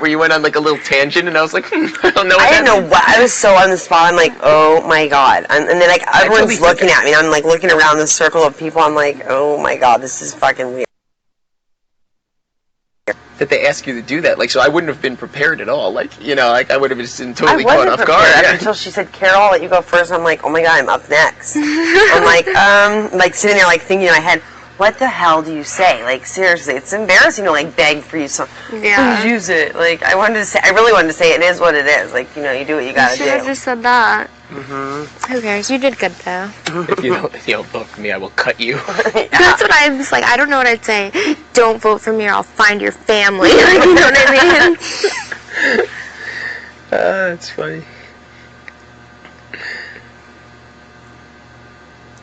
where you went on like a little tangent, and I was like, I don't know. I didn't know what. I was so on the spot. I'm like, oh my god. And then like everyone's looking at me, and I'm like looking around the circle of people. I'm like, oh my god, this is fucking weird. That they ask you to do that, like, so I wouldn't have been prepared at all, like, you know, like I would have just been totally caught off guard. Yeah. Until she said, Carol, I'll let you go first. I'm like, oh my god, I'm up next. I'm like sitting there like thinking in my head, what the hell do you say? Like seriously, it's embarrassing to like beg for you so please use it. Like I really wanted to say it is what it is. Like, you know, you do what you gotta do. You should have just said that. Mm-hmm. Who cares? You did good though. If you don't vote for me, I will cut you. Yeah. That's what I was like. I don't know what I'd say. Don't vote for me or I'll find your family. Like, you know what I mean? That's funny.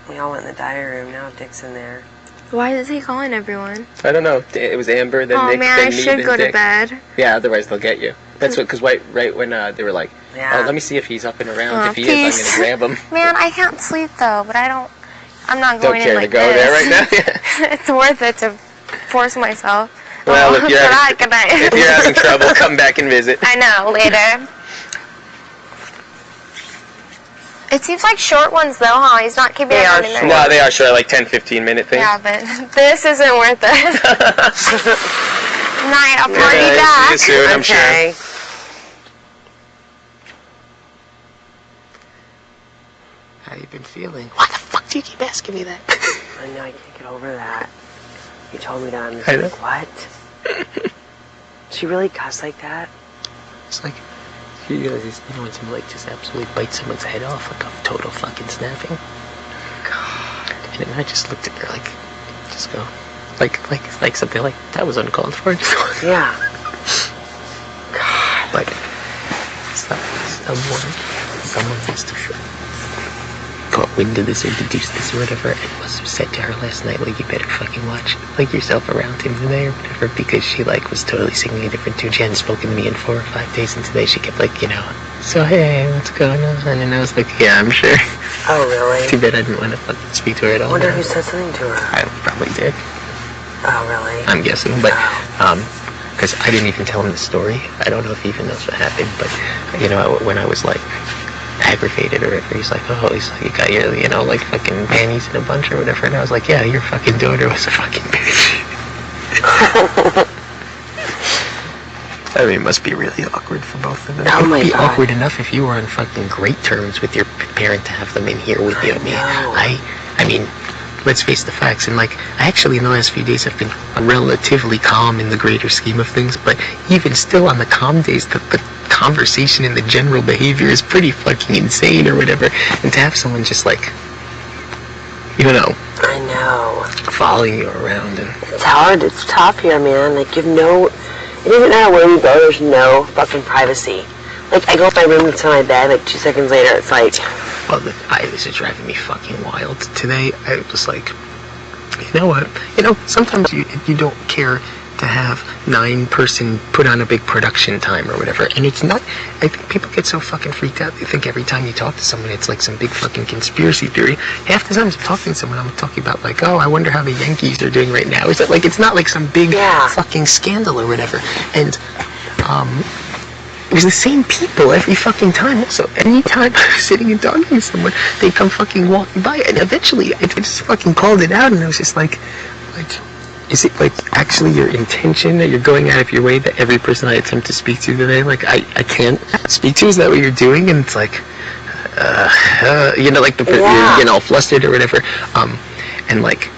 We all went in the diary room. Now Dick's in there. Why is he calling everyone? I don't know. It was Amber, then Nick, man, then I me, should then go Dick. to bed. Yeah, otherwise they'll get you. That's what, because right when they were like, oh, let me see if he's up and around. If he is, I'm going to grab him. Man, I can't sleep though, but I'm not Don't going care in like to go this. there right now? It's worth it to force myself. Well, if good night. if you're having trouble, come back and visit. I know, later. It seems like short ones though, huh? He's not keeping it running there. No, they are short, like 10-15 minute things. Yeah, but this isn't worth it. Night, I'll party back. See you soon, I'm sure. How you been feeling? Why the fuck do you keep asking me that? I know, I can't get over that. You told me that. I'm just like, what? She really cuss like that? It's like, you know, when someone like just absolutely bites someone's head off, like a total fucking snapping. God. And then I just looked at her like, just go, like something like that was uncalled for. Yeah. God. Like, someone has to caught wind of this or deduced this or whatever, and must have said to her last night, like, you better fucking watch, like, yourself around him today or whatever, because she, like, was totally singing a different tune. She hadn't spoken to me in 4 or 5 days, and today she kept, like, you know, so, hey, what's going on? And I was like, yeah, I'm sure. Oh, really? Too bad I didn't want to fucking speak to her at all. I wonder who said something to her. I probably did. Oh, really? I'm guessing, but, because I didn't even tell him the story. I don't know if he even knows what happened, but, you know, when I was, like, aggravated or whatever, he's like, oh, he's like, you got your, you know, like, fucking panties in a bunch or whatever, and I was like, yeah, your fucking daughter was a fucking bitch. I mean, it must be really awkward for both of them. Oh, it my would be God. awkward enough if you were on fucking great terms with your parent to have them in here with you. I mean, let's face the facts, and, like, I actually in the last few days have been relatively calm in the greater scheme of things, but even still on the calm days, the conversation and the general behavior is pretty fucking insane or whatever, and to have someone just, like, you know, I know, following you around, and it's hard, it's tough here, man. Like, it doesn't matter where you go, there's no fucking privacy. Like, I go up my room to my bed, like 2 seconds later, it's like, well, this is driving me fucking wild. Today, I was like, you know what? You know, sometimes you don't care to have 9-person put on a big production time or whatever, and it's not. I think people get so fucking freaked out. They think every time you talk to someone, it's like some big fucking conspiracy theory. Half the time I'm talking to someone, I'm talking about like, oh, I wonder how the Yankees are doing right now. Is it like, it's not like some big fucking scandal or whatever, and it was the same people every fucking time. Also, anytime I was sitting and talking to someone, they come fucking walking by, and eventually I just fucking called it out, and I was just like, is it like actually your intention that you're going out of your way that every person I attempt to speak to today, like I can't speak to? Is that what you're doing? And it's like, you know, like you're getting all flustered or whatever, and like,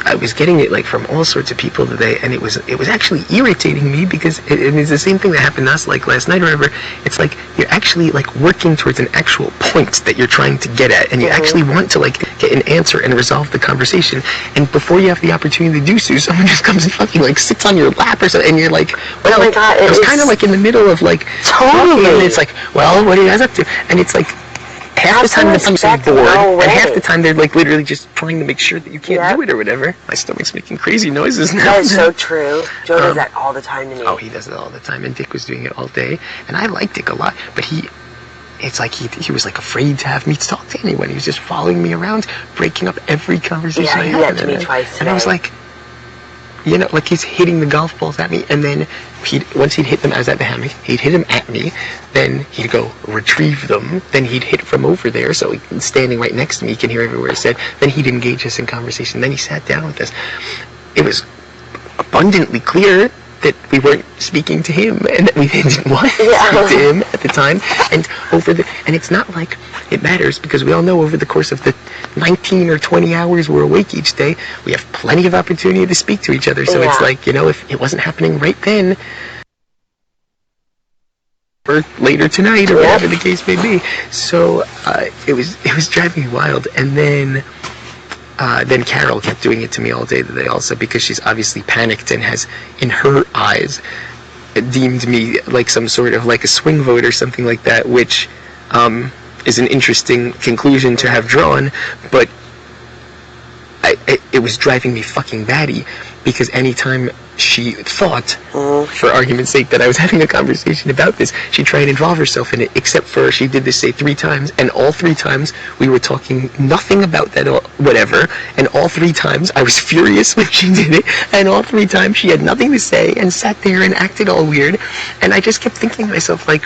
I was getting it like from all sorts of people today, and it was actually irritating me because it's the same thing that happened to us like last night or whatever. It's like you're actually like working towards an actual point that you're trying to get at, and you actually want to like get an answer and resolve the conversation, and before you have the opportunity to do so, someone just comes and fucking like sits on your lap or something, and you're like, well, oh my God, I was kind of like in the middle of like talking, and it's like, well, what are you guys up to? And it's like, half the time they're fucking bored, and half the time they're like literally just trying to make sure that you can't do it or whatever. My stomach's making crazy noises now. That is so true. Joe does that all the time to me. Oh, he does it all the time, and Dick was doing it all day, and I like Dick a lot, but it's like he was like afraid to have me talk to anyone. He was just following me around, breaking up every conversation I had. Yeah, he had to me twice today. And I was like, you know, like he's hitting the golf balls at me, and then once he'd hit them, I was at the hammock, he'd hit them at me, then he'd go retrieve them, then he'd hit from over there, so he's standing right next to me, he can hear every word I said, then he'd engage us in conversation, then he sat down with us. It was abundantly clear that we weren't speaking to him, and that we didn't want to speak to him at the time, and it's not like it matters, because we all know over the course of the 19 or 20 hours we're awake each day, we have plenty of opportunity to speak to each other, so it's like, you know, if it wasn't happening right then, or later tonight, or whatever the case may be. So it was driving me wild, and then Carol kept doing it to me all day today also, because she's obviously panicked and has, in her eyes, deemed me like some sort of like a swing vote or something like that, which is an interesting conclusion to have drawn, but it was driving me fucking batty, because anytime she thought, for argument's sake, that I was having a conversation about this, she'd try and involve herself in it, except for she did this, say, 3 times, and all 3 times we were talking nothing about that or whatever, and all 3 times I was furious when she did it, and all 3 times she had nothing to say and sat there and acted all weird, and I just kept thinking to myself, like,